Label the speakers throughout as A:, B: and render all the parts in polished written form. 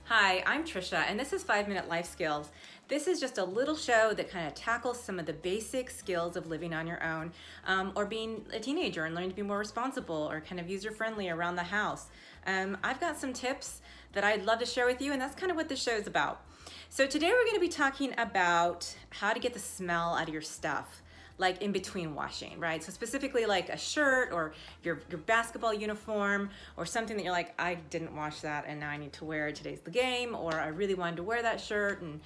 A: Hi, I'm Trisha, and this is 5-Minute Life Skills. This is just a little show that kind of tackles some of the basic skills of living on your own, or being a teenager and learning to be more responsible or kind of user-friendly around the house. I've got some tips that I'd love to share with you, and that's kind of what this show is about. So today we're going to be talking about how to get the smell out of your stuff, like in between washing, right? So specifically like a shirt or your basketball uniform or something that you're like, I didn't wash that and now I need to wear it, today's the game, or I really wanted to wear that shirt and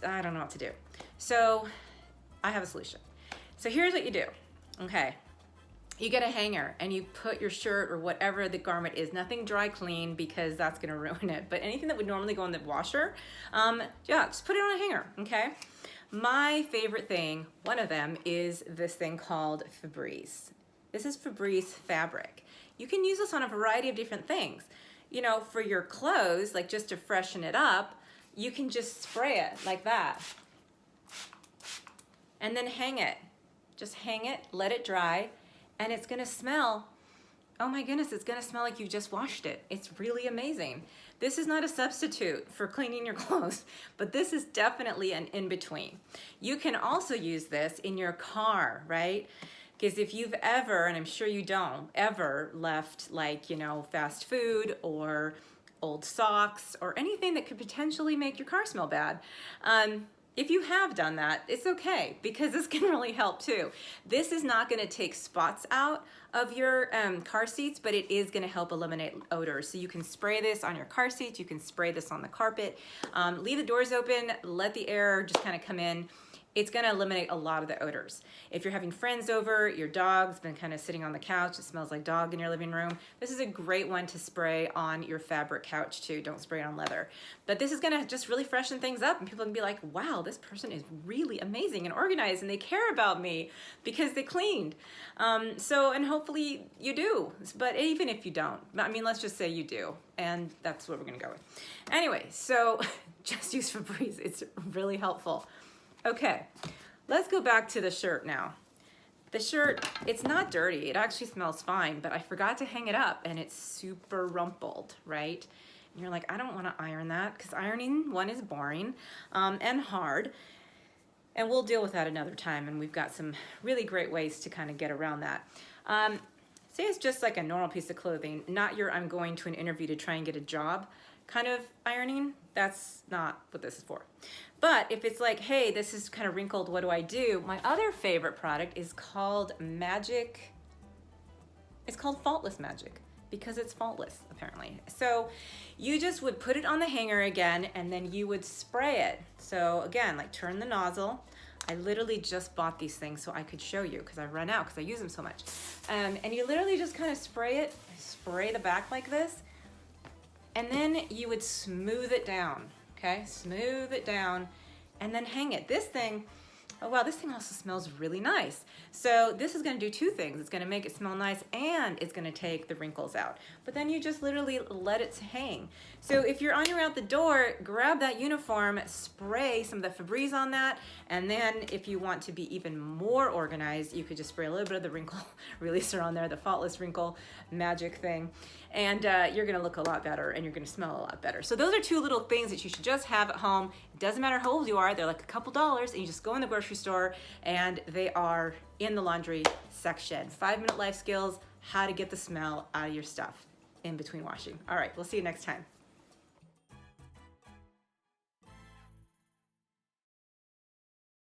A: I don't know what to do. So I have a solution. So here's what you do, okay? You get a hanger and you put your shirt or whatever the garment is, nothing dry clean because that's gonna ruin it, but anything that would normally go in the washer, just put it on a hanger, okay? My favorite thing, one of them, is this thing called Febreze. This is Febreze fabric. You can use this on a variety of different things. You know, for your clothes, like just to freshen it up, you can just spray it like that. And then hang it. Just hang it, let it dry, and it's gonna smell, oh my goodness, it's gonna smell like you just washed it. It's really amazing. This is not a substitute for cleaning your clothes, but this is definitely an in-between. You can also use this in your car, right? Because if you've ever, and I'm sure you don't, ever left like, fast food or old socks or anything that could potentially make your car smell bad, if you have done that, it's okay because this can really help too. This is not gonna take spots out of your car seats, but it is gonna help eliminate odors. So you can spray this on your car seats, you can spray this on the carpet. Leave the doors open, let the air just kind of come in. It's gonna eliminate a lot of the odors. If you're having friends over, your dog's been kind of sitting on the couch, it smells like dog in your living room, this is a great one to spray on your fabric couch too. Don't spray it on leather. But this is gonna just really freshen things up and people can be like, wow, this person is really amazing and organized and they care about me because they cleaned. And hopefully you do, but even if you don't, I mean, let's just say you do, and that's what we're gonna go with. Anyway, so just use Febreze, it's really helpful. Okay, let's go back to the shirt now. The shirt, it's not dirty. It actually smells fine, but I forgot to hang it up and it's super rumpled, right? And you're like, I don't want to iron that because ironing, one, is boring and hard. And we'll deal with that another time. And we've got some really great ways to kind of get around that. Say it's just like a normal piece of clothing, not your I'm going to an interview to try and get a job kind of ironing. That's not what this is for. But if it's like, hey, this is kind of wrinkled, what do I do? My other favorite product is called Magic. It's called Faultless Magic because it's faultless, apparently. So you just would put it on the hanger again and then you would spray it. So again, like turn the nozzle. I literally just bought these things so I could show you because I've run out because I use them so much. And you literally just kind of spray the back like this, and then you would smooth it down. Okay, smooth it down and then hang it. This thing, oh wow, this thing also smells really nice. So this is gonna do two things. It's gonna make it smell nice and it's gonna take the wrinkles out. But then you just literally let it hang. So if you're on your way out the door, grab that uniform, spray some of the Febreze on that, and then if you want to be even more organized, you could just spray a little bit of the wrinkle releaser on there, the Faultless Wrinkle Magic thing, and you're gonna look a lot better and you're gonna smell a lot better. So those are two little things that you should just have at home. It doesn't matter how old you are, they're like a couple dollars, and you just go in the grocery store and they are in the laundry section. 5-Minute Life Skills, how to get the smell out of your stuff in between washing. All right, we'll see you next time.